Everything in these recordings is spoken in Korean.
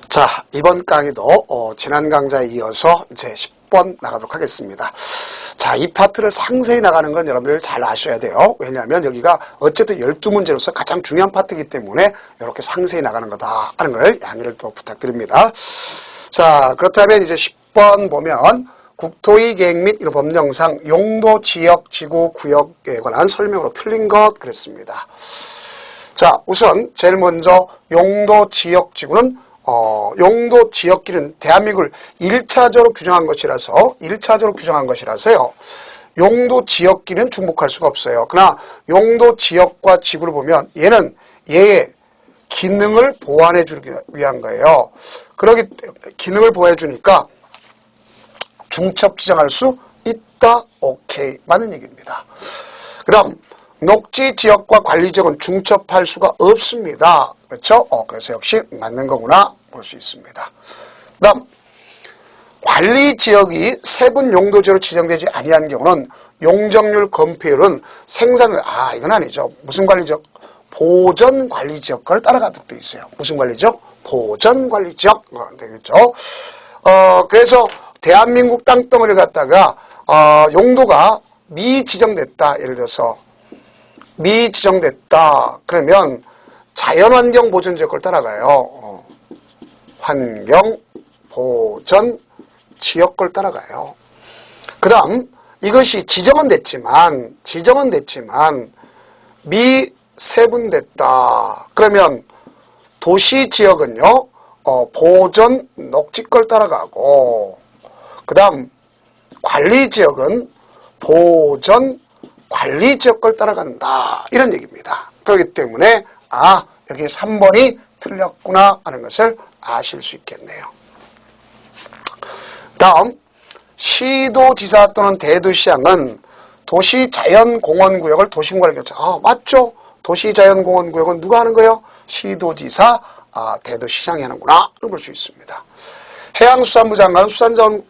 자, 이번 강의도 지난 강좌에 이어서 이제 10번 나가도록 하겠습니다. 자, 이 파트를 상세히 나가는 건 여러분들 잘 아셔야 돼요. 왜냐하면 여기가 어쨌든 12문제로서 가장 중요한 파트이기 때문에 이렇게 상세히 나가는 거다 하는 걸 양해를 또 부탁드립니다. 자, 그렇다면 이제 10번 보면 국토의 계획 및 이런 법령상 용도, 지역, 지구, 구역에 관한 설명으로 틀린 것 그랬습니다. 자, 우선 제일 먼저 용도, 지역, 지구는 용도, 지역기는 대한민국을 1차적으로 규정한 것이라서요. 용도, 지역기는 중복할 수가 없어요. 그러나 용도, 지역과 지구를 보면 얘는 얘의 기능을 보완해 주기 위한 거예요. 기능을 보호해 주니까 중첩 지정할 수 있다. 오케이. 맞는 얘기입니다. 그 다음 녹지 지역과 관리 지역은 중첩할 수가 없습니다. 그렇죠? 그래서 역시 맞는 거구나 볼 수 있습니다. 그 다음 관리 지역이 세분 용도지로 지정되지 아니한 경우는 용적률 건폐율은 생산을 이건 아니죠. 무슨 관리 지역? 보전 관리 지역과를 따라가도록 되어 있어요. 무슨 관리 지역? 보전 관리 지역 되겠죠. 그래서 대한민국 땅덩어리를 갖다가 용도가 미지정됐다. 예를 들어서 미지정됐다. 그러면 자연환경 보전 지역을 따라가요. 환경 보전 지역을 따라가요. 그 다음 이것이 지정은 됐지만 미세분됐다. 그러면 도시 지역은요 보전 녹지걸 따라가고, 그 다음 관리 지역은 보전 관리 지역걸 따라간다. 이런 얘기입니다. 그렇기 때문에 여기 3번이 틀렸구나 하는 것을 아실 수 있겠네요. 다음 시도지사 또는 대도시장은 도시자연공원구역을 도시공간에 결정. 맞죠? 도시자연공원구역은 누가 하는 거예요? 시도지사, 대도시장이 하는구나 볼 수 있습니다. 해양수산부 장관은 수산자원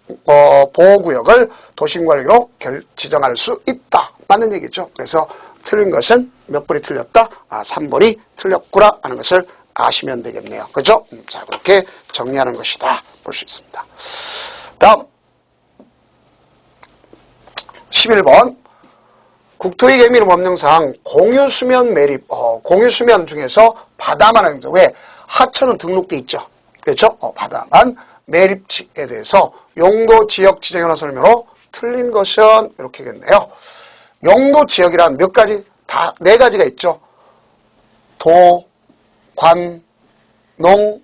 보호구역을 도시공간으로 지정할 수 있다. 맞는 얘기죠. 그래서 틀린 것은 몇 번이 틀렸다? 3번이 틀렸구나 하는 것을 아시면 되겠네요. 그죠? 자, 그렇게 정리하는 것이다 볼 수 있습니다. 다음 11번 국토의 계획 및 법령상 공유수면 매립, 공유수면 중에서 바다만 하는 거죠. 왜? 하천은 등록돼 있죠. 그렇죠? 바다만 매립지에 대해서 용도, 지역 지정에 관한 설명으로 틀린 것은 이렇게겠네요. 용도, 지역이란 몇 가지? 다 4가지가 있죠. 도, 관, 농,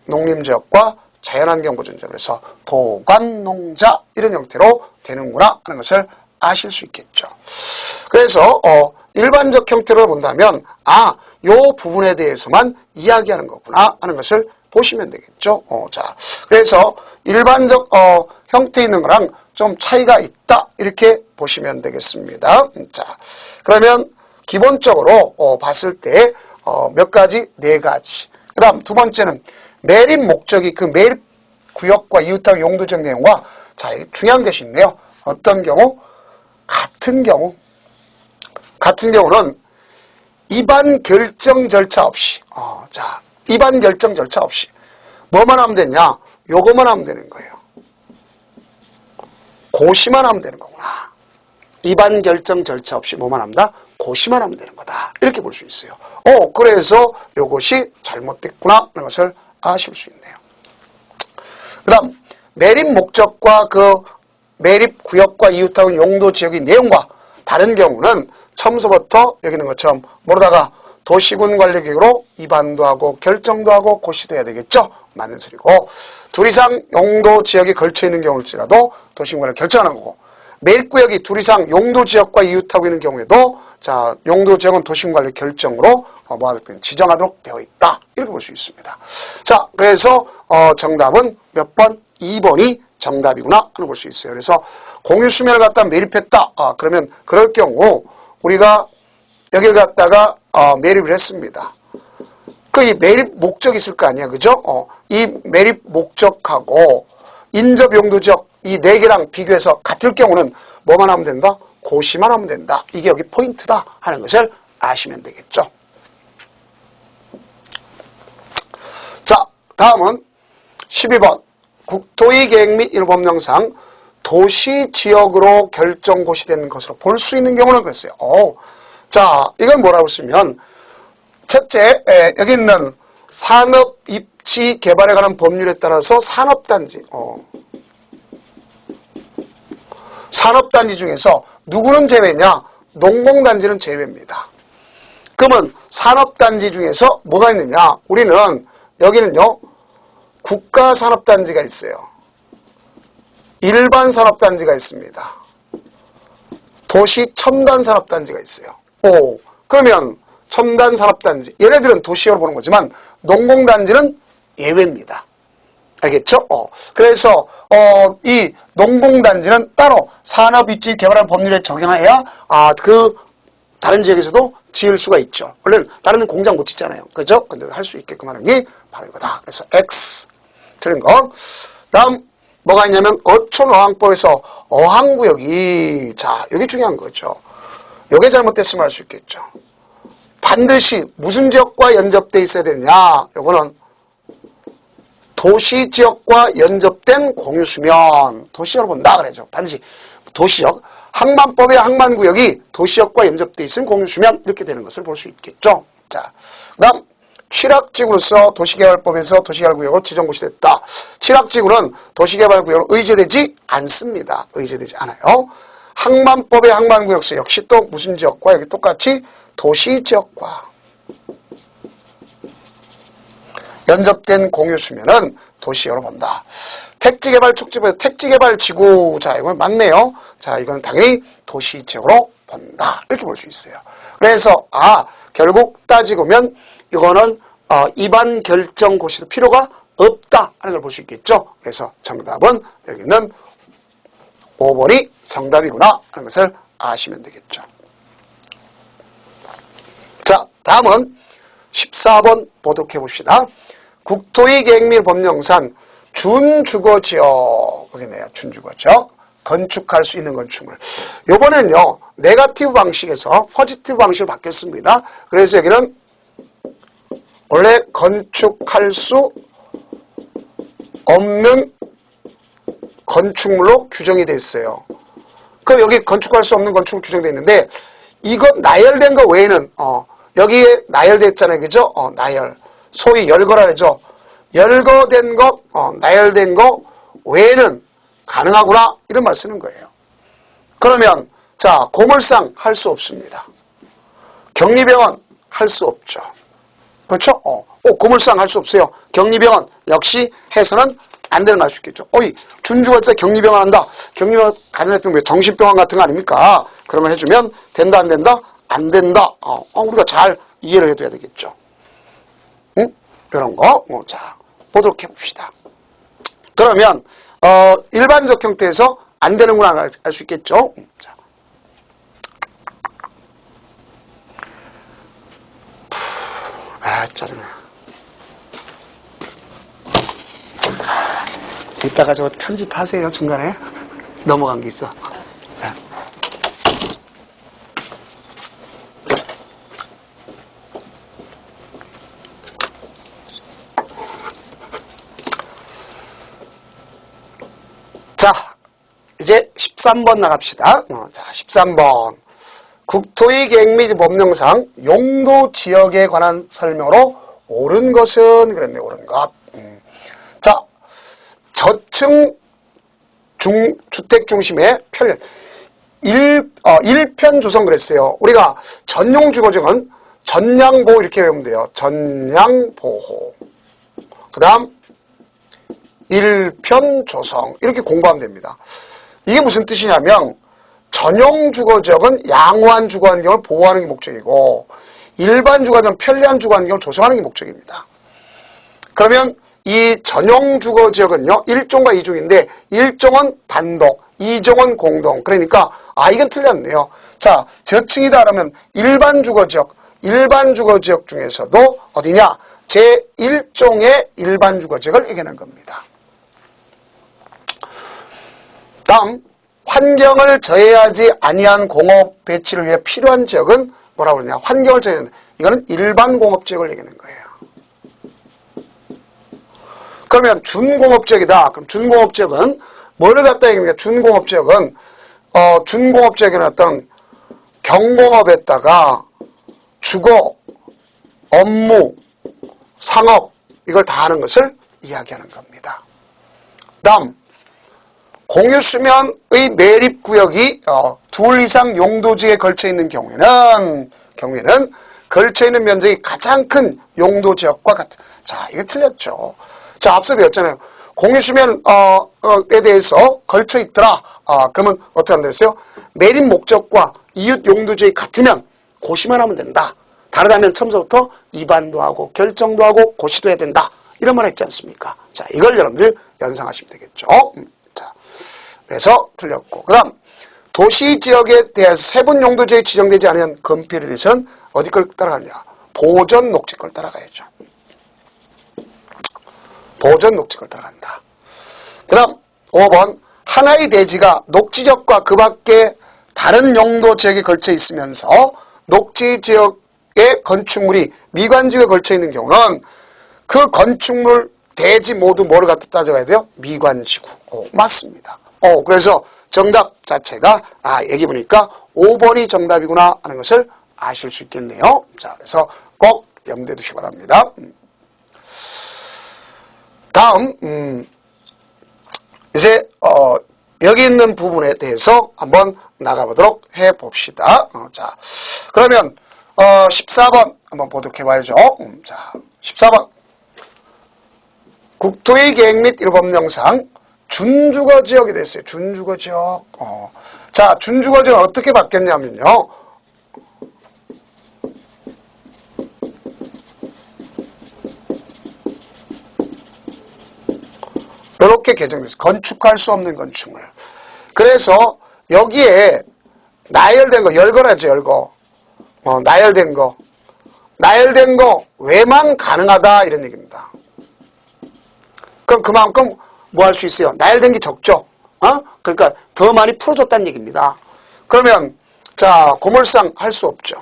농림지역과 자연환경보전지역. 그래서 도관농자 이런 형태로 되는구나 하는 것을 아실 수 있겠죠. 그래서 일반적 형태로 본다면 요 부분에 대해서만 이야기하는 거구나 하는 것을 보시면 되겠죠. 자, 그래서 일반적 형태 있는 거랑 좀 차이가 있다 이렇게 보시면 되겠습니다. 자, 그러면 기본적으로 봤을 때 몇 가지? 4가지. 그 다음 두 번째는 매립 목적이 그 매립 구역과 이웃하고 용도적 내용과 자, 중요한 것이 있네요. 어떤 경우? 같은 경우는 입안 결정 절차 없이 입안 결정 절차 없이 뭐만 하면 되냐? 요거만 하면 되는 거예요. 고시만 하면 되는 거구나. 입안 결정 절차 없이 뭐만 합니다? 고시만 하면 되는 거다. 이렇게 볼 수 있어요. 그래서 요것이 잘못됐구나 하는 것을 아실 수 있네요. 그 다음 매립 목적과 그 매립 구역과 이웃하고 용도 지역의 내용과 다른 경우는 처음서부터 여기 있는 것처럼 모르다가 도시군 관리계획으로 입안도 하고 결정도 하고 고시도 해야 되겠죠. 맞는 소리고, 둘 이상 용도 지역이 걸쳐 있는 경우일지라도 도시군 관리를 결정하는 거고, 매립구역이 둘 이상 용도 지역과 이웃하고 있는 경우에도 자, 용도 지역은 도시군 관리 결정으로 지정하도록 되어 있다. 이렇게 볼 수 있습니다. 자, 그래서 정답은 몇 번? 2번이 정답이구나 하는 볼 수 있어요. 그래서 공유수면을 갖다 매립했다. 그러면 그럴 경우 우리가 여기를 갖다가 매립을 했습니다. 이 매립 목적이 있을 거 아니야. 그죠? 이 매립 목적하고 인접 용도 지역 이 4개랑 비교해서 같을 경우는 뭐만 하면 된다? 고시만 하면 된다. 이게 여기 포인트다 하는 것을 아시면 되겠죠. 자, 다음은 12번. 국토의 계획 및 인허법령상 도시 지역으로 결정고시된 것으로 볼 수 있는 경우는 그랬어요. 자, 이건 뭐라고 쓰면 첫째, 여기 있는 산업 입지 개발에 관한 법률에 따라서 산업단지, 산업단지 중에서 누구는 제외냐? 농공단지는 제외입니다. 그러면 산업단지 중에서 뭐가 있느냐? 우리는 여기는요, 국가산업단지가 있어요. 일반 산업단지가 있습니다. 도시 첨단 산업단지가 있어요. 그러면 첨단 산업단지, 얘네들은 도시로 보는 거지만 농공단지는 예외입니다. 알겠죠? 그래서 이 농공단지는 따로 산업입지 개발한 법률에 적용해야 그 다른 지역에서도 지을 수가 있죠. 원래는 다른 데는 공장 못 짓잖아요. 그죠? 근데 할 수 있게끔 하는 게 바로 이거다. 그래서 X 틀린 거. 다음 뭐가 있냐면 어촌어항법에서 어항구역이, 자, 여기 중요한 거죠. 요게 잘못됐으면 할 수 있겠죠. 반드시 무슨 지역과 연접돼 있어야 되느냐? 요거는 도시지역과 연접된 공유수면, 도시지역으로 본다 그래죠. 반드시 도시역, 항만법의 항만구역이 도시역과 연접돼 있은 공유수면, 이렇게 되는 것을 볼 수 있겠죠. 자, 그 다음 취락지구로서 도시개발법에서 도시개발구역으로 지정고시됐다. 취락지구는 도시개발구역으로 의제되지 않습니다. 의제되지 않아요. 항만법의 항만구역서 역시 또 무슨 지역과 여기 똑같이 도시지역과 연접된 공유수면은 도시역으로 본다. 택지개발 촉진법에서 택지개발지구, 자, 이건 맞네요. 자, 이건 당연히 도시지역으로 본다. 이렇게 볼 수 있어요. 그래서 결국 따지고 보면 이거는 입안 결정 고시도 필요가 없다 하는 걸 볼 수 있겠죠. 그래서 정답은 여기 있는 5번이 정답이구나 하는 것을 아시면 되겠죠. 자, 다음은 14번 보도록 해봅시다. 국토의 계획 및 법령상 준주거지역, 여기네요. 준주거지역. 건축할 수 있는 건축물. 요번에는요, 네거티브 방식에서 포지티브 방식으로 바뀌었습니다. 그래서 여기는 원래 건축할 수 없는 건축물로 규정이 되어 있어요. 그럼 여기 건축할 수 없는 건축물 규정되어 있는데, 이거 나열된 거 외에는, 여기에 나열됐잖아요. 그죠? 나열. 소위 열거라 그러죠. 열거된 것, 나열된 거 외에는 가능하구나. 이런 말 쓰는 거예요. 그러면, 자, 고물상 할 수 없습니다. 격리병원 할 수 없죠. 그렇죠? 고물상 할 수 없어요. 격리병원 역시 해서는 안 되는 말 수 있겠죠. 준주가 있다 격리병원 한다. 격리병원 가정대병 정신병원 같은 거 아닙니까? 그러면 해주면 된다 안 된다? 안 된다. 우리가 잘 이해를 해둬야 되겠죠. 응? 이런 거. 자, 보도록 해봅시다. 그러면 일반적 형태에서 안 되는구나 알 수 있겠죠. 자. 짜증나. 이따가 저 편집하세요. 중간에 넘어간 게 있어. 자, 이제 13번 나갑시다. 자, 13번. 국토의 계획 및 법령상 용도 지역에 관한 설명으로 옳은 것은 그랬네. 옳은 것. 자, 저층 주택 중심의 편려. 일편 조성 그랬어요. 우리가 전용 주거지역은 전량보호 이렇게 외우면 돼요. 전량보호. 그 다음 일편 조성 이렇게 공부하면 됩니다. 이게 무슨 뜻이냐면 전용 주거지역은 양호한 주거 환경을 보호하는 게 목적이고 일반 주거 환경, 편리한 주거 환경을 조성하는 게 목적입니다. 그러면 이 전용 주거 지역은요, 1종과 2종인데 1종은 단독, 2종은 공동. 그러니까 이건 틀렸네요. 자, 저층이다 그러면 일반 주거 지역 중에서도 어디냐? 제1종의 일반 주거 지역을 얘기하는 겁니다. 다음, 환경을 저해하지 아니한 공업 배치를 위해 필요한 지역은 뭐라고 그러냐? 환경을 저해하는, 이거는 일반 공업 지역을 얘기하는 거예요. 그러면 준공업지역이다. 그럼 준공업지역은 뭐를 갖다 얘기합니까? 준공업지역은 준공업지역에는 어떤 경공업에다가 주거, 업무, 상업 이걸 다 하는 것을 이야기하는 겁니다. 다음 공유수면의 매립구역이 둘 이상 용도지에 걸쳐있는 경우에는 걸쳐있는 면적이 가장 큰 용도지역과 같은. 자, 이게 틀렸죠. 자, 앞서 배웠잖아요. 공유수면에 대해서 걸쳐있더라. 그러면 어떻게 하면 되겠어요? 매립 목적과 이웃 용도지역이 같으면 고시만 하면 된다. 다르다면 처음부터 입안도 하고 결정도 하고 고시도 해야 된다. 이런 말 했지 않습니까? 자, 이걸 여러분들 연상하시면 되겠죠. 자, 그래서 틀렸고. 그 다음, 도시지역에 대해서 세분 용도지역이 지정되지 않은 건폐율에 대해서는 어디 걸 따라가느냐? 보전 녹지 걸 따라가야죠. 보전 녹지 걸 따라간다. 그 다음, 5번. 하나의 대지가 녹지지역과 그 밖에 다른 용도지역에 걸쳐 있으면서 녹지지역의 건축물이 미관지역에 걸쳐 있는 경우는 그 건축물 대지 모두 뭐를 갖다 따져가야 돼요? 미관지구. 맞습니다. 그래서 정답 자체가 얘기 보니까 5번이 정답이구나 하는 것을 아실 수 있겠네요. 자, 그래서 꼭 염두에 두시기 바랍니다. 다음 이제 여기 있는 부분에 대해서 한번 나가보도록 해봅시다. 자, 그러면 14번 한번 보도록 해봐야죠. 자, 14번 국토의 계획 및 일법령상 준주거지역이 됐어요. 준주거지역. 자, 준주거지역은 어떻게 바뀌었냐면요. 이렇게 개정됐어요. 건축할 수 없는 건축물. 그래서 여기에 나열된 거, 열거라죠, 열거. 나열된 거 외만 가능하다 이런 얘기입니다. 그럼 그만큼 뭐 할 수 있어요? 나열된 게 적죠. 그러니까 더 많이 풀어줬다는 얘기입니다. 그러면 자, 고물상 할 수 없죠.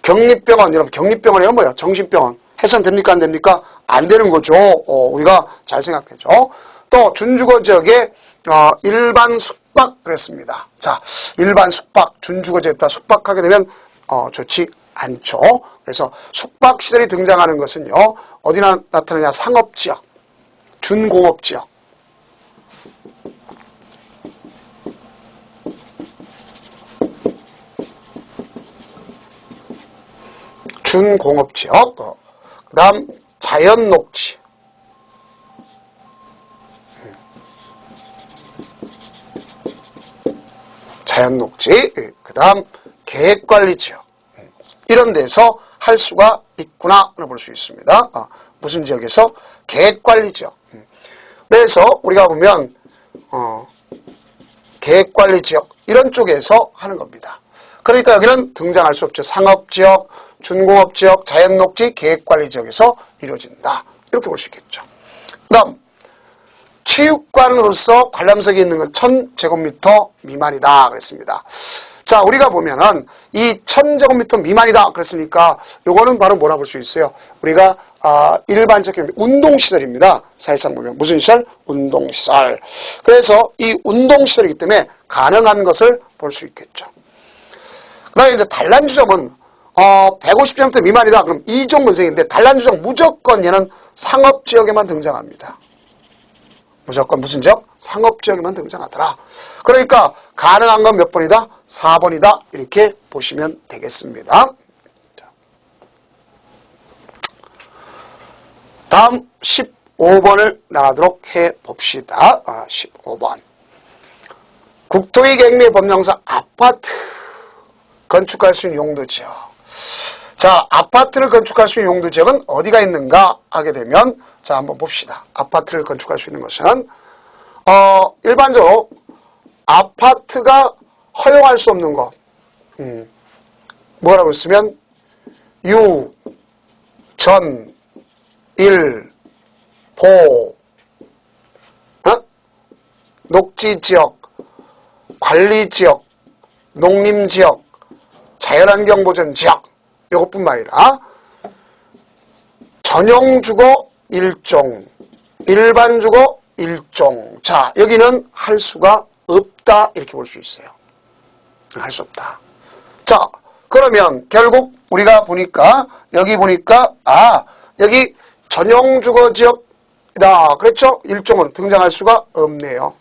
경립병원, 여러분 경립병원이면 뭐예요? 정신병원. 해선 됩니까? 안 됩니까? 안 되는 거죠. 우리가 잘 생각해죠. 또 준주거지역에 일반 숙박 그랬습니다. 자, 일반 숙박, 준주거지역에다 숙박하게 되면 좋지 않죠. 그래서 숙박시설이 등장하는 것은요. 어디 나타나냐? 상업지역, 준공업지역. 준공업지역. 그 다음 자연녹지. 자연녹지. 그 다음 계획관리지역. 이런 데서 할 수가 있구나 볼 수 있습니다. 무슨 지역에서? 계획관리지역. 그래서 우리가 보면 계획관리지역 이런 쪽에서 하는 겁니다. 그러니까 여기는 등장할 수 없죠. 상업지역, 준공업지역, 자연녹지, 계획관리지역에서 이루어진다. 이렇게 볼 수 있겠죠. 그 다음 체육관으로서 관람석이 있는 건 1000제곱미터 미만이다 그랬습니다. 자, 우리가 보면은 이 1000제곱미터 미만이다 그랬으니까 요거는 바로 뭐라 볼 수 있어요? 우리가 일반적인 운동시설입니다. 사실상 보면 무슨 시설? 운동시설. 그래서 이 운동시설이기 때문에 가능한 것을 볼 수 있겠죠. 그 다음에 이제 단란주점은 150제곱미터 미만이다. 그럼 이종건설인데 단란주점 무조건 얘는 상업지역에만 등장합니다. 무조건 무슨 지역? 상업지역에만 등장하더라. 그러니까 가능한 건 몇 번이다? 4번이다. 이렇게 보시면 되겠습니다. 다음 15번을 나가도록 해봅시다. 15번. 국토의 계획 및 법령상 아파트 건축할 수 있는 용도지역. 자, 아파트를 건축할 수 있는 용도지역은 어디가 있는가 하게 되면 자, 한번 봅시다. 아파트를 건축할 수 있는 것은 일반적으로 아파트가 허용할 수 없는 것 뭐라고 쓰면 유, 전, 일, 보, 녹지지역, 관리지역, 농림지역, 자연환경보전지역 이것뿐만 아니라 전용주거 1종, 일반 주거 일종. 자, 여기는 할 수가 없다. 이렇게 볼 수 있어요. 할 수 없다. 자, 그러면 결국 우리가 보니까 여기 보니까 여기 전용 주거 지역이다. 그렇죠? 일종은 등장할 수가 없네요.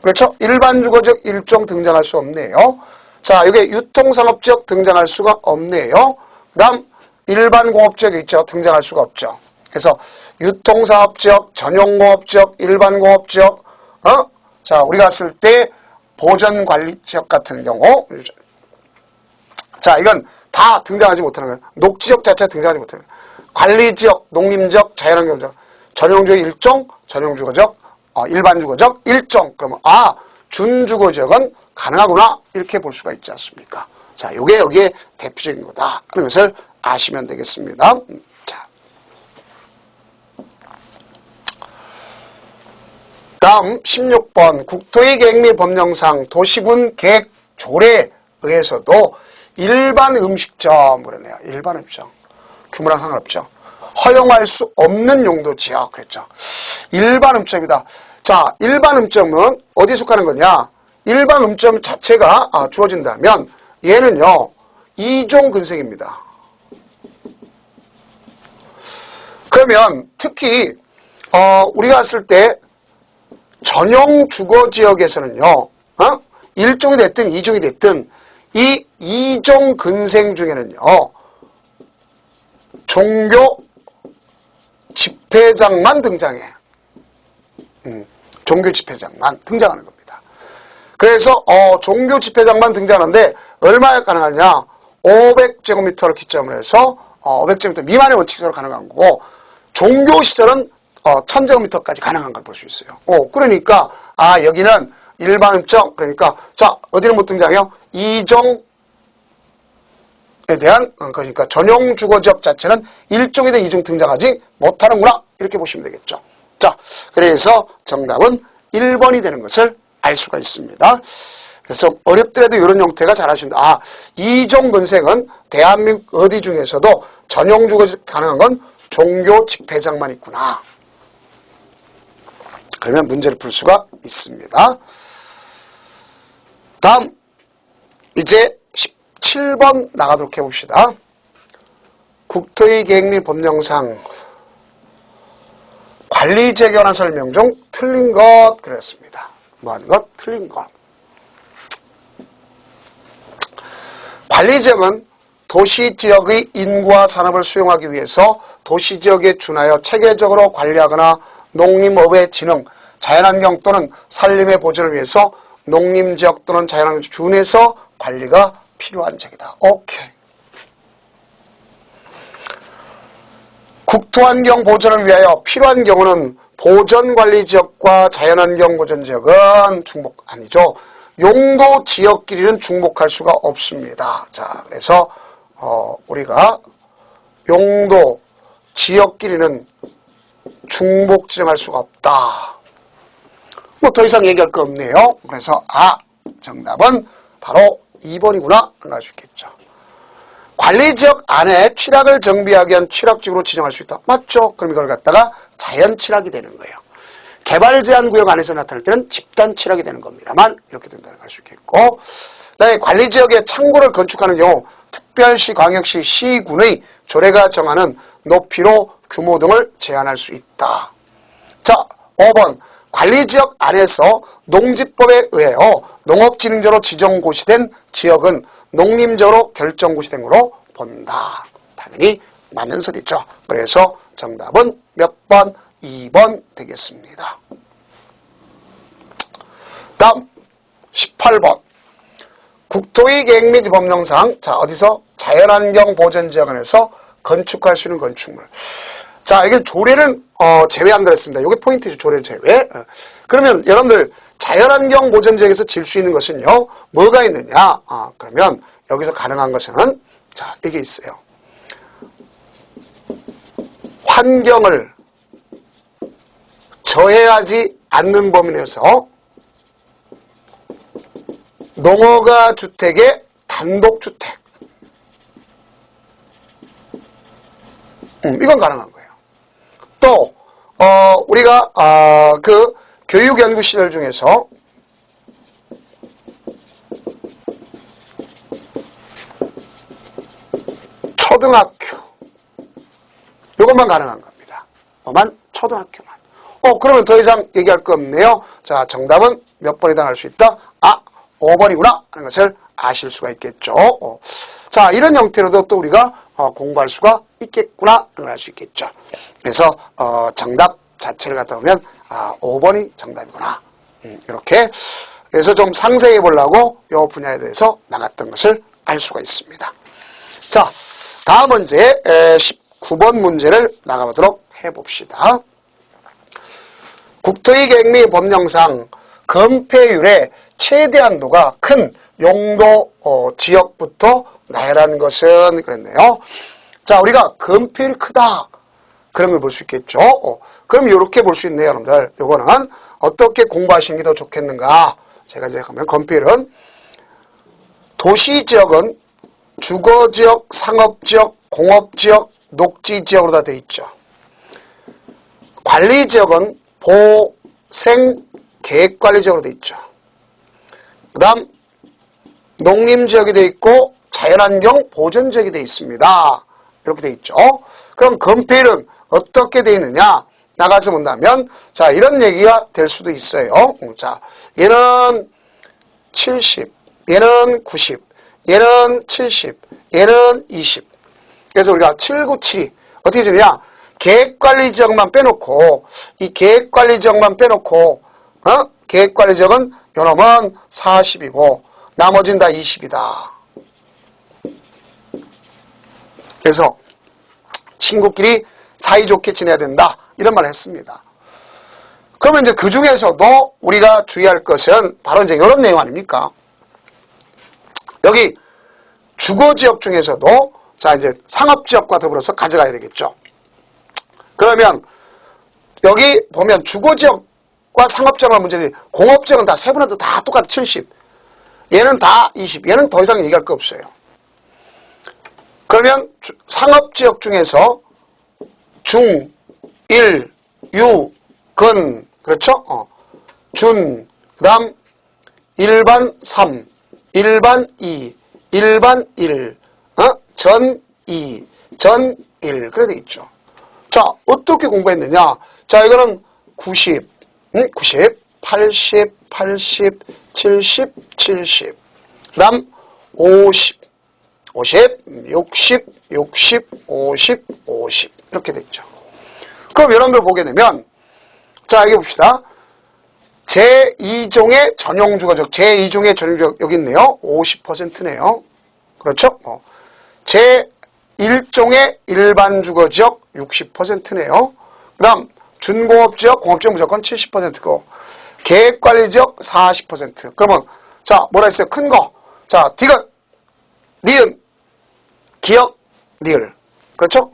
그렇죠? 일반 주거 지역 일종 등장할 수 없네요. 자, 이게 유통상업 지역 등장할 수가 없네요. 그다음 일반 공업 지역이 있죠. 등장할 수가 없죠. 그래서 유통상업 지역, 전용 공업 지역, 일반 공업 지역, 자, 우리가 쓸 때 보전 관리 지역 같은 경우, 자, 이건 다 등장하지 못하는 거예요. 녹지역 자체가 등장하지 못하는 거예요. 관리지역, 농림지역, 자연환경지역, 전용주거 일종, 전용주거지역, 일반주거지역 일종. 그러면 준주거지역은 가능하구나 이렇게 볼 수가 있지 않습니까? 자, 요게 여기에 대표적인 거다 하는 것을 아시면 되겠습니다. 자, 다음 16번 국토의 계획 및 법령상 도시군 계획 조례에 의해서도 일반 음식점 그러네요. 일반 음식점. 규모랑 상관없죠. 허용할 수 없는 용도 지역 그랬죠. 일반 음점이다. 자, 일반 음점은 어디에 속하는 거냐? 일반 음점 자체가 주어진다면 얘는요. 2종 근생입니다. 그러면 특히 우리가 했을 때 전용 주거 지역에서는요. 1종이 됐든 2종이 됐든 이 2종 근생 중에는요. 종교 집회장만 등장해. 종교 집회장만 등장하는 겁니다. 그래서 종교 집회장만 등장하는데 얼마에 가능하냐? 500제곱미터를 기점으로 해서 500제곱미터 미만의 원칙적으로 가능한 거고 종교 시설은 1000제곱미터까지 가능한 걸 볼 수 있어요. 그러니까 여기는 일반 음점 그러니까 자 어디는 못 등장해요? 2종에 대한 그러니까 전용 주거지역 자체는 1종이든 2종 등장하지 못하는구나 이렇게 보시면 되겠죠. 자, 그래서 정답은 1번이 되는 것을 알 수가 있습니다. 그래서 어렵더라도 이런 형태가 잘 하십니다. 2종 근생은 대한민국 어디 중에서도 전용 주거지역 가능한 건 종교 집회장만 있구나. 그러면 문제를 풀 수가 있습니다. 다음 이제 17번 나가도록 해봅시다. 국토의 계획 및 법령상 관리지역에 관한 설명 중 틀린 것 그랬습니다. 뭐하는 것? 틀린 것. 관리지역은 도시지역의 인구와 산업을 수용하기 위해서 도시지역에 준하여 체계적으로 관리하거나 농림업의 진흥, 자연환경 또는 산림의 보존을 위해서 농림지역 또는 자연환경에 준해서 관리가 필요한 지역이다. 오케이. 국토환경 보존을 위하여 필요한 경우는 보전관리지역과 자연환경보전지역은 중복 아니죠. 용도 지역끼리는 중복할 수가 없습니다. 자, 그래서 우리가 용도 지역끼리는 중복 지정할 수가 없다. 뭐 더 이상 얘기할 거 없네요. 그래서 정답은 바로 2번이구나 알 수 있겠죠. 관리지역 안에 취락을 정비하기 위한 취락지구로 지정할 수 있다. 맞죠? 그럼 이걸 갖다가 자연 취락이 되는 거예요. 개발 제한 구역 안에서 나타날 때는 집단 취락이 되는 겁니다만 이렇게 된다는 걸 알 수 있겠고, 그다음에 관리지역에 창고를 건축하는 경우 특별시, 광역시, 시군의 조례가 정하는 높이로 규모 등을 제한할 수 있다. 자, 5번 관리지역 안에서 농지법에 의하여 농업진흥지로 지정고시된 지역은 농림지로 결정고시된 것으로 본다. 당연히 맞는 소리죠. 그래서 정답은 몇 번? 2번 되겠습니다. 다음 18번 국토의 계획 및 법령상 자 어디서 자연환경 보전지역 안에서 건축할 수 있는 건축물. 자, 이게 조례는 제외한다 했습니다. 이게 포인트죠. 조례 제외. 그러면 여러분들 자연환경 보전지역에서 질 수 있는 것은요. 뭐가 있느냐? 그러면 여기서 가능한 것은 자, 이게 있어요. 환경을 저해하지 않는 범위 내에서 농어가 주택의 단독주택. 이건 가능한 거예요. 또 우리가 그 교육연구 시절 중에서 초등학교 이것만 가능한 겁니다. 뭐만? 초등학교만. 그러면 더 이상 얘기할 거 없네요. 자, 정답은 몇 번이다 할 수 있다? 5번이구나 하는 것을 아실 수가 있겠죠. 자, 이런 형태로도 또 우리가 공부할 수가 있겠구나 하는 걸 알 수 있겠죠. 그래서 정답 자체를 갖다 보면 5번이 정답이구나. 이렇게 그래서 좀 상세히 보려고 이 분야에 대해서 나갔던 것을 알 수가 있습니다. 자, 다음 문제 19번 문제를 나가보도록 해봅시다. 국토의 계획 법령상 건폐율의 최대한도가 큰 용도 지역부터 나열하는 것은 그랬네요. 자, 우리가 건폐율이 크다 그런 걸 볼 수 있겠죠. 그럼 이렇게 볼 수 있네요, 여러분들. 요거는 어떻게 공부하시는 게 더 좋겠는가? 제가 이제 하면 건폐율은 도시지역은 주거지역, 상업지역, 공업지역, 녹지지역으로 다 되어 있죠. 관리지역은 보생 계획관리지역으로 되어 있죠. 그 다음 농림지역이 되어 있고 자연환경 보전지역이 되어 있습니다. 이렇게 되어 있죠. 그럼 건폐율은 어떻게 되어 있느냐? 나가서 본다면 자, 이런 얘기가 될 수도 있어요. 자, 얘는 70, 얘는 90, 얘는 70, 얘는 20. 그래서 우리가 797이 어떻게 주느냐? 계획관리지역만 빼놓고 이 계획관리지역만 빼놓고 계획관리지역은 요놈은 40이고 나머지는 다 20이다. 그래서 친구끼리 사이좋게 지내야 된다. 이런 말을 했습니다. 그러면 이제 그 중에서도 우리가 주의할 것은 바로 이제 이런 내용 아닙니까? 여기 주거지역 중에서도 자, 이제 상업지역과 더불어서 가져가야 되겠죠. 그러면 여기 보면 주거지역과 상업지역만 문제지 공업지역은 다 세분화도 다 똑같아 70. 얘는 다 20. 얘는 더 이상 얘기할 거 없어요. 그러면 상업지역 중에서 중, 일, 유, 근, 그렇죠? 준, 그 다음 일반 3, 일반 2, 일반 1, 전 2, 전 1. 그래 돼 있죠. 자, 어떻게 공부했느냐? 자, 이거는 90, 90, 80, 80, 70, 70. 그 다음 50, 50, 60, 60, 50, 50. 이렇게 돼 있죠. 그럼 여러분들 보게 되면 자, 여기 봅시다. 제2종의 전용주거지역, 제2종의 전용주거지역 여기 있네요. 50%네요. 그렇죠? 제1종의 일반주거지역 60%네요. 그 다음 준공업지역, 공업지역 무조건 70%고 계획관리지역 40%. 그러면 자, 뭐라 했어요? 큰 거. 자, 디귿, 니은, 기역, 니을. 그렇죠?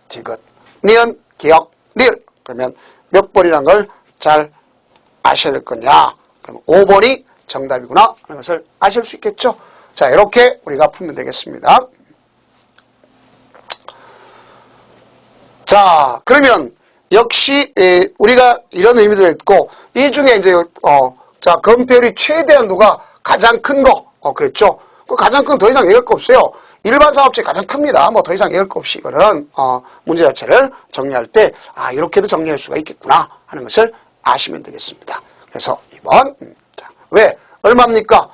디귿, 니은, 기역, 니을. 그러면 몇 번이라는 걸 잘 아셔야 될 거냐. 그럼 5번이 정답이구나 하는 것을 아실 수 있겠죠. 자, 이렇게 우리가 풀면 되겠습니다. 자, 그러면 역시 우리가 이런 의미도 있고 이 중에 이제 자, 건폐율이 최대한도가 가장 큰 거 그랬죠. 그 가장 큰 더 이상 얘기할 거 없어요. 일반 사업체 가장 큽니다. 뭐 더 이상 얘기할 거 없이 이거는 문제 자체를 정리할 때 이렇게도 정리할 수가 있겠구나 하는 것을 아시면 되겠습니다. 그래서 2번 자, 왜? 얼마입니까?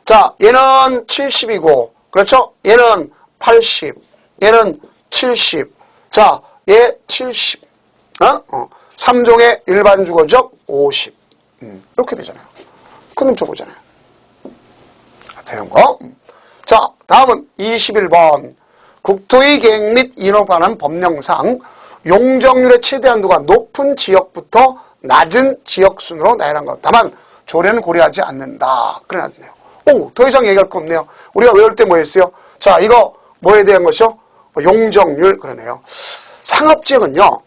자, 얘는 70이고 그렇죠? 얘는 80, 얘는 70. 자, 얘 70. 3종의 일반 주거지역 50. 이렇게 되잖아요. 그럼 저거잖아요. 앞에 한 거. 자, 다음은 21번. 국토의 계획 및 인허 관한 법령상 용적률의 최대한도가 높은 지역부터 낮은 지역 순으로 나열한 것. 다만 조례는 고려하지 않는다. 그래 놨네요. 오, 더 이상 얘기할 거 없네요. 우리가 외울 때 뭐 했어요? 자, 이거 뭐에 대한 것이요? 용적률 그러네요. 상업지역은요.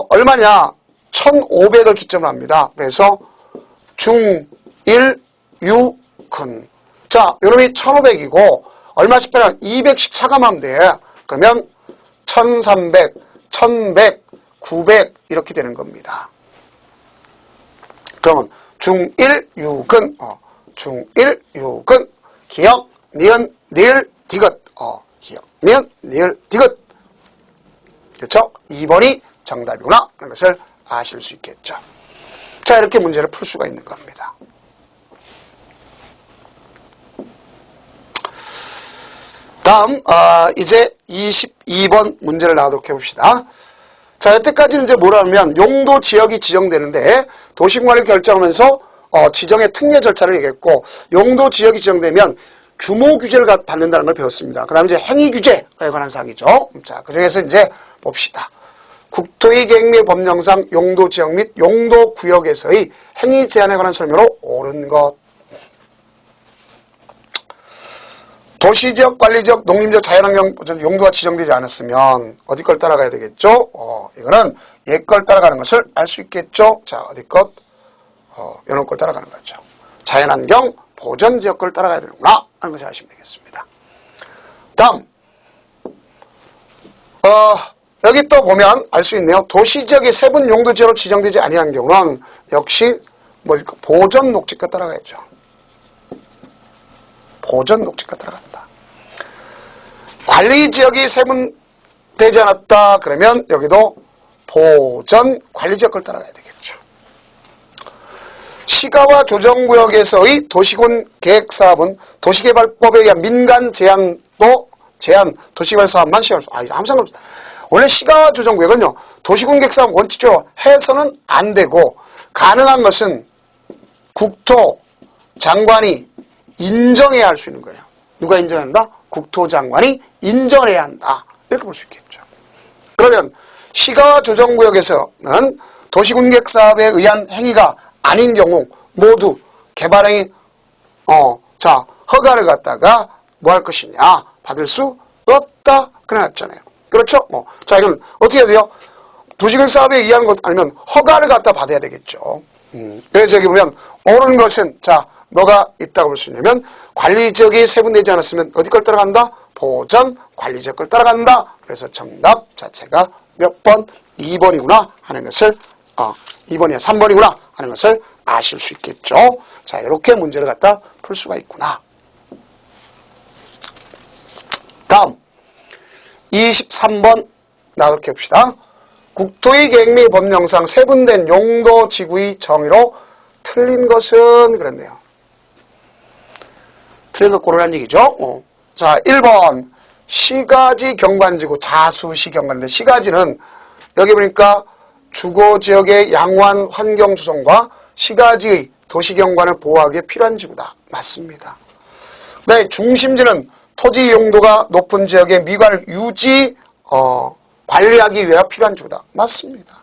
얼마냐? 1,500을 기점으로 합니다. 그래서 중, 일, 유, 근. 자, 요놈이 1,500이고 얼마씩 빼면 200씩 차감하면 돼. 그러면 1,300, 1,100, 900 이렇게 되는 겁니다. 그러면 중1 6은 중1 6은 기역, 니은, 니을, 디귿 기역, 니은, 니을, 디귿 그렇죠? 2번이 정답이구나 하는 것을 아실 수 있겠죠. 자, 이렇게 문제를 풀 수가 있는 겁니다. 다음 이제 22번 문제를 나오도록 해봅시다. 자, 여태까지는 이제 뭐라 하면 용도 지역이 지정되는데 도시공간을 결정하면서 지정의 특례 절차를 얘기했고, 용도 지역이 지정되면 규모 규제를 받는다는 걸 배웠습니다. 그 다음에 이제 행위 규제에 관한 사항이죠. 자, 그 중에서 이제 봅시다. 국토의 계획 및 법령상 용도 지역 및 용도 구역에서의 행위 제한에 관한 설명으로 옳은 것. 도시지역, 관리지역, 농림지역, 자연환경 용도가 지정되지 않았으면 어디 걸 따라가야 되겠죠? 이거는 얘 걸 따라가는 것을 알 수 있겠죠? 자, 어디 것? 요런 걸 따라가는 거죠. 자연환경 보전지역 걸 따라가야 되는구나 하는 것을 아시면 되겠습니다. 다음 여기 또 보면 알 수 있네요. 도시지역이 세분 용도지역으로 지정되지 아니한 경우는 역시 뭘까? 보전 녹지가 따라가야죠. 보전 녹지가 따라간다. 관리지역이 세분되지 않았다 그러면 여기도 보전 관리지역 걸 따라가야 되겠죠. 시가와 조정구역에서의 도시군 계획사업은 도시개발법에 의한 민간 제한 도시개발 사업만 시행할 수. 항상 원래 시가와 조정구역은요 도시군 계획사업 원칙적으로 해서는 안 되고, 가능한 것은 국토 장관이 인정해야 할 수 있는 거예요. 누가 인정한다? 국토장관이 인정해야 한다. 이렇게 볼 수 있겠죠. 그러면 시가와 조정구역에서는 도시군계획 사업에 의한 행위가 아닌 경우 모두 개발행위 허가를 갖다가 뭐 할 것이냐? 받을 수 없다. 그래놨잖아요. 그렇죠? 자, 이건 어떻게 해야 돼요? 도시계획 사업에 의한 것 아니면 허가를 갖다 받아야 되겠죠. 그래서 여기 보면 옳은 것은 자 뭐가 있다고 볼 수 있냐면 관리지역이 세분되지 않았으면 어디 걸 따라간다? 보전 관리지역 걸 따라간다. 그래서 정답 자체가 몇 번? 2번이구나 하는 것을 2번이야 3번이구나 하는 것을 아실 수 있겠죠. 자, 이렇게 문제를 갖다 풀 수가 있구나. 다음 23번 나가게 봅시다. 국토의 계획 및 법령상 세분된 용도 지구의 정의로 틀린 것은 그랬네요. 틀린 것 고르란 얘기죠. 자, 1번 시가지 경관지구 자수시 경관인데, 시가지는 여기 보니까 주거지역의 양호한 환경 조성과 시가지의 도시경관을 보호하기 위해 필요한 지구다. 맞습니다. 네, 중심지는 토지 용도가 높은 지역의 미관을 유지 관리하기 위해 필요한 지구다. 맞습니다.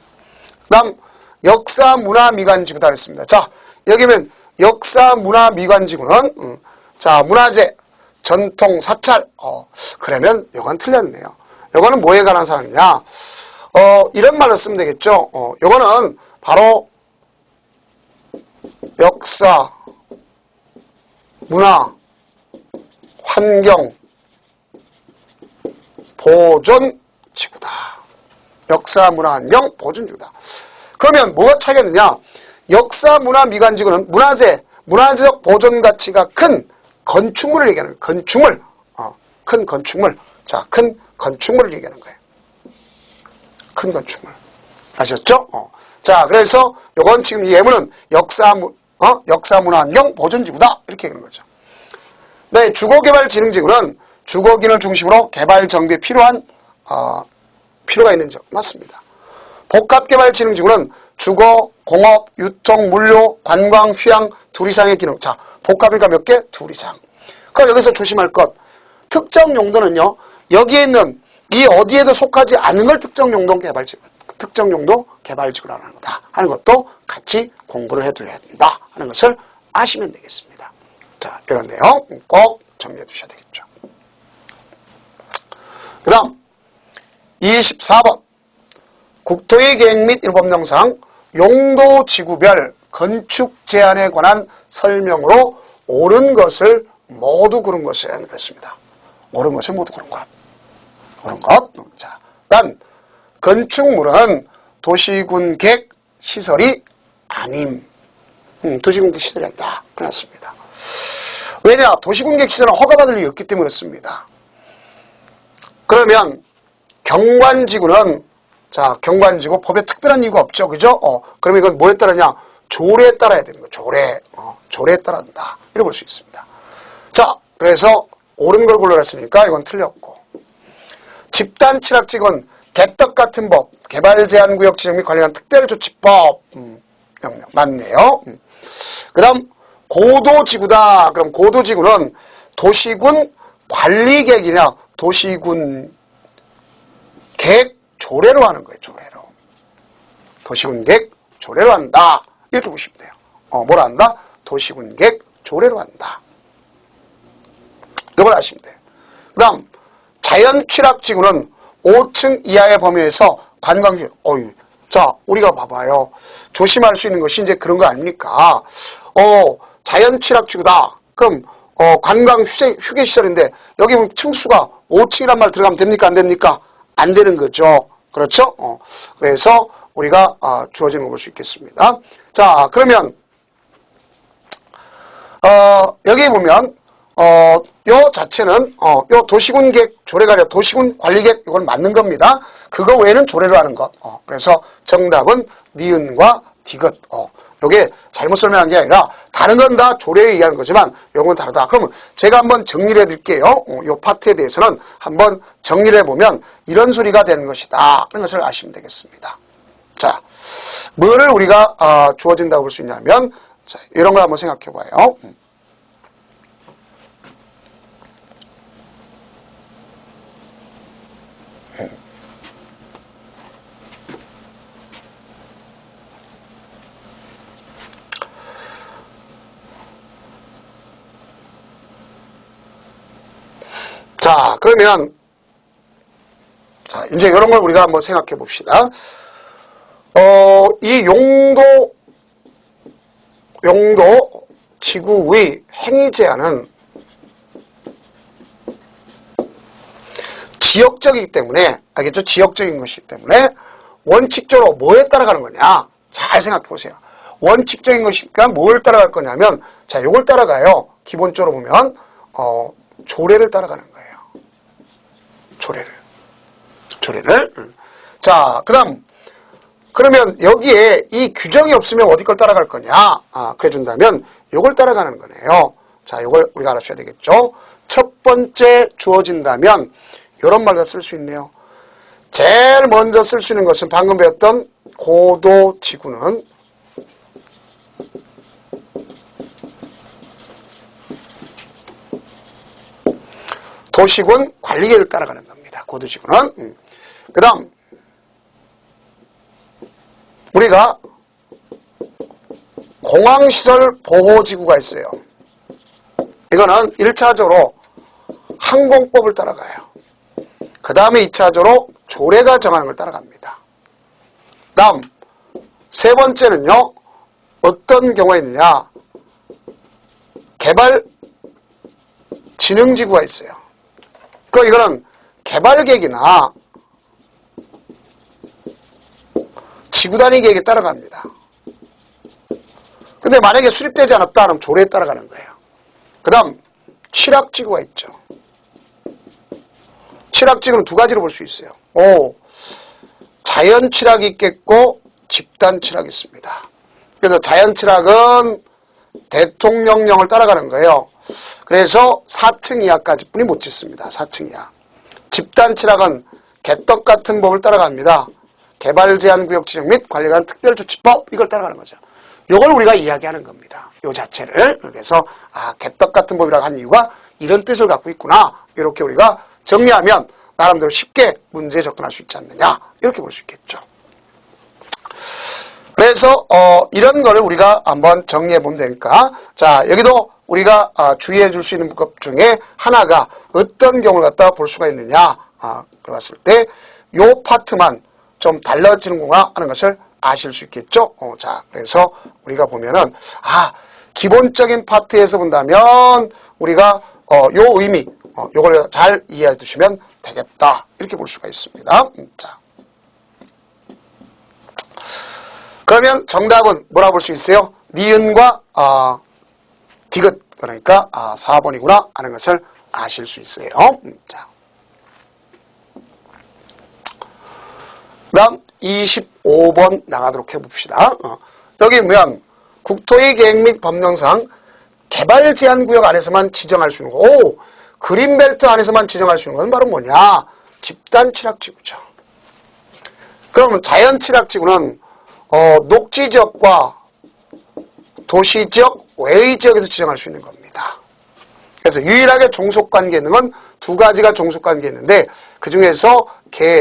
그 다음 역사 문화 미관 지구다 그랬습니다. 자, 여기면 역사 문화 미관 지구는 자, 문화재, 전통, 사찰. 그러면 요건 틀렸네요. 요거는 뭐에 관한 사항이냐? 이런 말로 쓰면 되겠죠. 요거는 바로 역사, 문화, 환경, 보존 지구다. 역사, 문화, 환경, 보존 지구다. 그러면 뭐가 차이가 있느냐? 역사, 문화, 미관 지구는 문화재, 문화재적 보존 가치가 큰 건축물을 얘기하는 거예요. 건축물. 큰 건축물. 자, 큰 건축물을 얘기하는 거예요. 큰 건축물. 아셨죠? 자, 그래서 요건 지금 이 예문은 역사, 문화, 환경, 보존지구다. 이렇게 얘기하는 거죠. 네, 주거개발진흥지구는 주거기능을 중심으로 개발 정비에 필요한, 필요가 있는 지역. 맞습니다. 복합개발진흥지구는 주거, 공업, 유통, 물류, 관광, 휴양, 둘 이상의 기능. 자, 복합이니까 몇 개? 둘 이상. 그럼 여기서 조심할 것. 특정 용도는요, 여기에 있는 이 어디에도 속하지 않은 걸 특정 용도 개발지구라는 거다 하는 것도 같이 공부를 해둬야 된다 하는 것을 아시면 되겠습니다. 자, 이런 내용 꼭 정리해 두셔야 되겠죠. 그 다음 24번 국토의 계획 및 일법령상 용도지구별 건축 제한에 관한 설명으로 옳은 것을 모두 고른 것은 그렇습니다. 옳은 것은 모두 고른 것. 옳은 것. 자, 단 건축물은 도시군객 시설이 아님. 도시군객 시설이 아니다. 그렇습니다. 왜냐? 도시군객 시설은 허가받을 일이 없기 때문에 그렇습니다. 그러면 경관지구는, 자, 경관지구 법에 특별한 이유가 없죠. 그죠? 그러면 이건 뭐에 따르냐? 조례에 따라야 되는 거예요. 조례. 조례에 따른다. 이렇게 볼 수 있습니다. 자, 그래서 옳은 걸 골라놨으니까 이건 틀렸고. 집단 칠학지구는 개떡 같은 법, 개발 제한 구역 지정 및 관련한 특별조치법. 명령. 맞네요. 그 다음, 고도지구다. 그럼 고도지구는 도시군 관리객이냐, 도시군 객 조례로 하는 거예요. 조례로. 도시군객 조례로 한다. 이렇게 보시면 돼요. 뭐라 한다? 도시군객 조례로 한다. 이걸 아시면 돼요. 그 다음, 자연취락지구는 5층 이하의 범위에서 관광지, 자, 우리가 봐봐요. 조심할 수 있는 것이 이제 그런 거 아닙니까? 자연취락지구다. 그럼, 관광 휴게시설인데, 여기 층수가 5층이란 말 들어가면 됩니까? 안 됩니까? 안 되는 거죠. 그렇죠? 그래서 우리가 주어지는 걸 볼 수 있겠습니다. 자, 그러면 여기 보면 요 자체는 요 도시군객 조례가 아니라 도시군 관리객 이건 맞는 겁니다. 그거 외에는 조례로 하는 것. 그래서 정답은 니은과 디귿. 요게 잘못 설명한 게 아니라 다른 건 다 조례에 의한 거지만 요건 다르다. 그러면 제가 한번 정리를 해드릴게요. 요 파트에 대해서는 한번 정리를 해보면 이런 소리가 되는 것이다. 그런 것을 아시면 되겠습니다. 자, 뭐를 우리가 주어진다고 볼 수 있냐면, 자, 이런 걸 한번 생각해 봐요. 자, 그러면, 자, 이제 이런 걸 우리가 한번 생각해 봅시다. 이 용도 지구의 행위 제한은 지역적이기 때문에, 알겠죠? 지역적인 것이기 때문에 원칙적으로 뭐에 따라가는 거냐? 잘 생각해 보세요. 원칙적인 것이니까 뭘 따라갈 거냐면, 자, 요걸 따라가요. 기본적으로 보면, 조례를 따라가는 거예요. 조례를. 자, 그 다음, 그러면 여기에 이 규정이 없으면 어디 걸 따라갈 거냐? 그래 준다면 요걸 따라가는 거네요. 자, 요걸 우리가 알아줘야 되겠죠? 첫 번째 주어진다면 요런 말 다 쓸 수 있네요. 제일 먼저 쓸 수 있는 것은 방금 배웠던 고도지구는 도시군 관리계를 따라가는 겁니다. 고도지구는. 그 다음, 우리가 공항시설 보호지구가 있어요. 이거는 1차적으로 항공법을 따라가요. 그 다음에 2차적으로 조례가 정하는 걸 따라갑니다. 다음, 세 번째는요, 어떤 경우가 있느냐, 개발진흥지구가 있어요. 이거는 개발계획이나 지구단위 계획에 따라갑니다. 근데 만약에 수립되지 않았다 하면 조례에 따라가는 거예요. 그 다음, 칠학지구가 있죠. 칠학지구는 두 가지로 볼 수 있어요. 자연칠학이 있겠고 집단칠학이 있습니다. 그래서 자연칠학은 대통령령을 따라가는 거예요. 그래서 4층 이하까지 뿐이 못 짓습니다. 4층 이하. 집단칠학은 개떡 같은 법을 따라갑니다. 개발 제한 구역 지정 및 관리에 관한 특별조치법, 이걸 따라가는 거죠. 요걸 우리가 이야기하는 겁니다. 요 자체를. 그래서 개떡 같은 법이라고 한 이유가 이런 뜻을 갖고 있구나. 이렇게 우리가 정리하면 나름대로 쉽게 문제에 접근할 수 있지 않느냐. 이렇게 볼 수 있겠죠. 그래서 이런 거를 우리가 한번 정리해 보면 되니까, 자, 여기도 우리가 주의해 줄 수 있는 것 중에 하나가 어떤 경우를 갖다 볼 수가 있느냐. 그랬을 때 요 파트만 좀 달라지는구나 하는 것을 아실 수 있겠죠. 자, 그래서 우리가 보면은 기본적인 파트에서 본다면 우리가 요 의미, 요걸 잘 이해해 두시면 되겠다. 이렇게 볼 수가 있습니다. 자, 그러면 정답은 뭐라 볼 수 있어요? 니은과 디귿, 그러니까 4번이구나 하는 것을 아실 수 있어요. 자, 다음 25번 나가도록 해봅시다. 여기 보면 국토의 계획 및 법령상 개발 제한 구역 안에서만 지정할 수 있는 거. 오, 그린벨트 안에서만 지정할 수 있는 건 바로 뭐냐? 집단 취락지구죠. 그러면 자연 취락지구는 녹지지역과 도시지역, 외의 지역에서 지정할 수 있는 겁니다. 그래서 유일하게 종속관계 있는 건 두 가지가 종속관계 있는데 그 중에서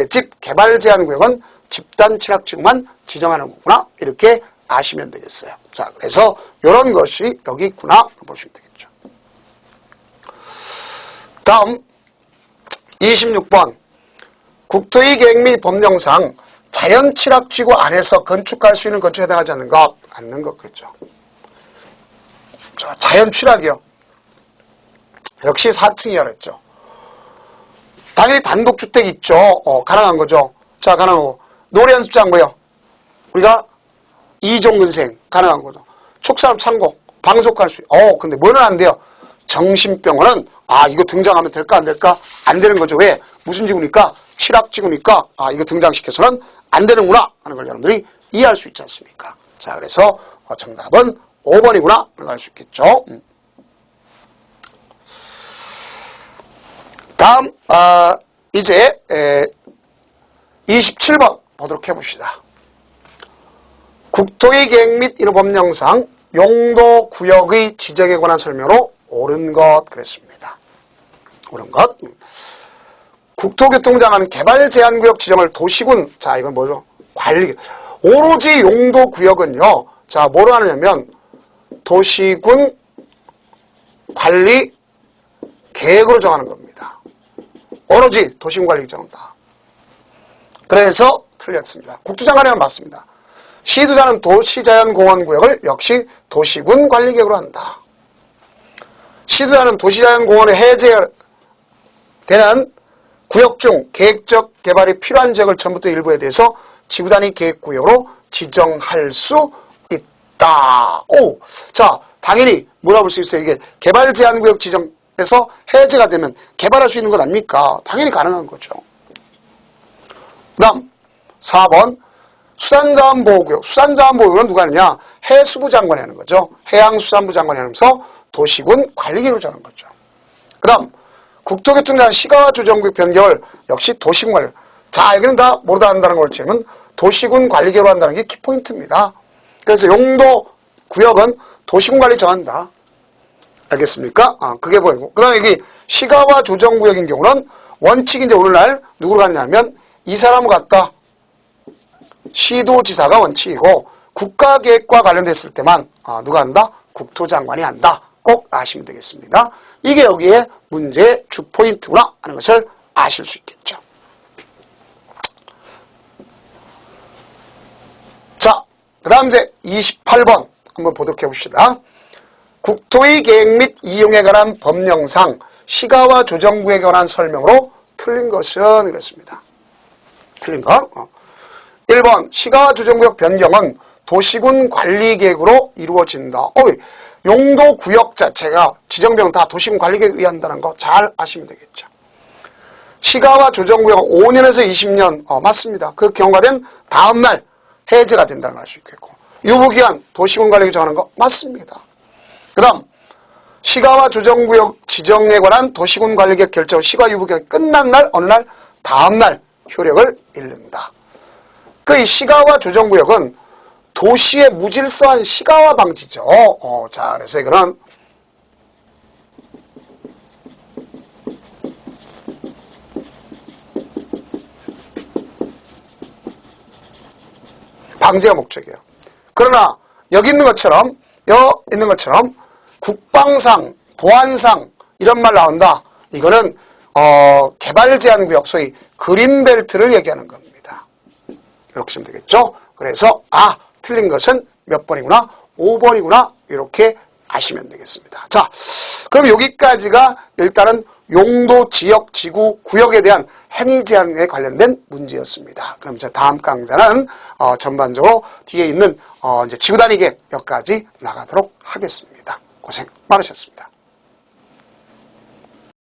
집, 개발 제한 구역은 집단 취락지구만 지정하는 거구나. 이렇게 아시면 되겠어요. 자, 그래서 이런 것이 여기 있구나 보시면 되겠죠. 다음 26번 국토의 계획 및 법령상 자연 취락지구 안에서 건축할 수 있는 건축에 해당하지 않는 것, 않는 것 그렇죠. 자, 자연 취락이요. 역시 4층이야 그랬죠. 당연히 단독주택 있죠. 가능한 거죠. 자, 가능하고 노래 연습장 뭐요? 우리가 이종근생 가능한 거죠. 축산업 창고 방속할 수. 근데 뭐는 안 돼요? 정신병원은 이거 등장하면 될까 안 될까? 안 되는 거죠. 왜? 무슨 지구니까? 취락지구니까 이거 등장시켜서는 안 되는구나 하는 걸 여러분들이 이해할 수 있지 않습니까? 자, 그래서 정답은 5번이구나 알 수 있겠죠. 다음 이제 27번 보도록 해봅시다. 국토의 계획 및 이런 법령상 용도 구역의 지정에 관한 설명으로 옳은 것 그랬습니다. 옳은 것. 국토교통장관 개발 제한구역 지정을 도시군. 자, 이건 뭐죠? 관리. 오로지 용도 구역은요. 자, 뭐로 하느냐면 도시군 관리 계획으로 정하는 겁니다. 오로지 도시군 관리 정한다. 그래서 틀렸습니다. 국토장관에만 맞습니다. 시도자는 도시자연공원구역을 역시 도시군 관리계획으로 한다. 시도자는 도시자연공원의 해제에 대한 구역 중 계획적 개발이 필요한 지역을 전부터 일부에 대해서 지구단위 계획구역으로 지정할 수 있다. 자, 당연히 물어볼 수 있어요. 이게 개발 제한구역 지정에서 해제가 되면 개발할 수 있는 것 아닙니까? 당연히 가능한 거죠. 그 다음 4번 수산자원보호구역. 수산자원보호구역은 누가 하느냐? 해수부 장관이 하는 거죠. 해양수산부 장관이 하면서 도시군 관리계획으로 정하는 거죠. 그 다음 국토교통장 시가조정구역 변경을 역시 도시군 관리. 자, 여기는 다 뭐로 한다는 걸 치면 도시군 관리계획으로 한다는 게 키포인트입니다. 그래서 용도 구역은 도시군 관리 정한다. 알겠습니까? 그게 보이고. 그 다음에 여기 시가와 조정구역인 경우는 원칙이 이제 오늘날 누구로 갔냐면 이 사람을 갖다 시도지사가 원칙이고 국가계획과 관련됐을 때만 누가 한다? 국토장관이 한다. 꼭 아시면 되겠습니다. 이게 여기에 문제의 주포인트구나 하는 것을 아실 수 있겠죠. 자, 그 다음 이제 28번 한번 보도록 해봅시다. 국토의 계획 및 이용에 관한 법령상 시가와 조정구역에 관한 설명으로 틀린 것은 이렇습니다. 틀린 것. 1번 시가와 조정구역 변경은 도시군 관리계획으로 이루어진다. 용도 구역 자체가 지정병 다 도시군 관리계획에 의한다는 거 잘 아시면 되겠죠. 시가와 조정구역은 5년에서 20년 맞습니다. 그 경과된 다음날 해제가 된다는 걸 알 수 있겠고 유보기한 도시군 관리계획 정하는 거 맞습니다. 그 다음 시가와 조정구역 지정에 관한 도시군 관리계획 결정 시가 유보기간 끝난 날 어느 날 다음날 효력을 잃는다. 그 이 시가와 조정구역은 도시의 무질서한 시가화 방지죠. 자, 그래서 이거는 방지가 목적이에요. 그러나 여기 있는 것처럼 국방상, 보안상 이런 말 나온다. 이거는 개발 제한 구역, 소위 그린벨트를 얘기하는 겁니다. 이렇게 하시면 되겠죠. 그래서 틀린 것은 몇 번이구나? 5번이구나. 이렇게 아시면 되겠습니다. 자, 그럼 여기까지가 일단은 용도, 지역, 지구, 구역에 대한 행위 제한에 관련된 문제였습니다. 그럼 이제 다음 강좌는 전반적으로 뒤에 있는 이제 지구 단위 계획 몇 가지 나가도록 하겠습니다. 고생 많으셨습니다.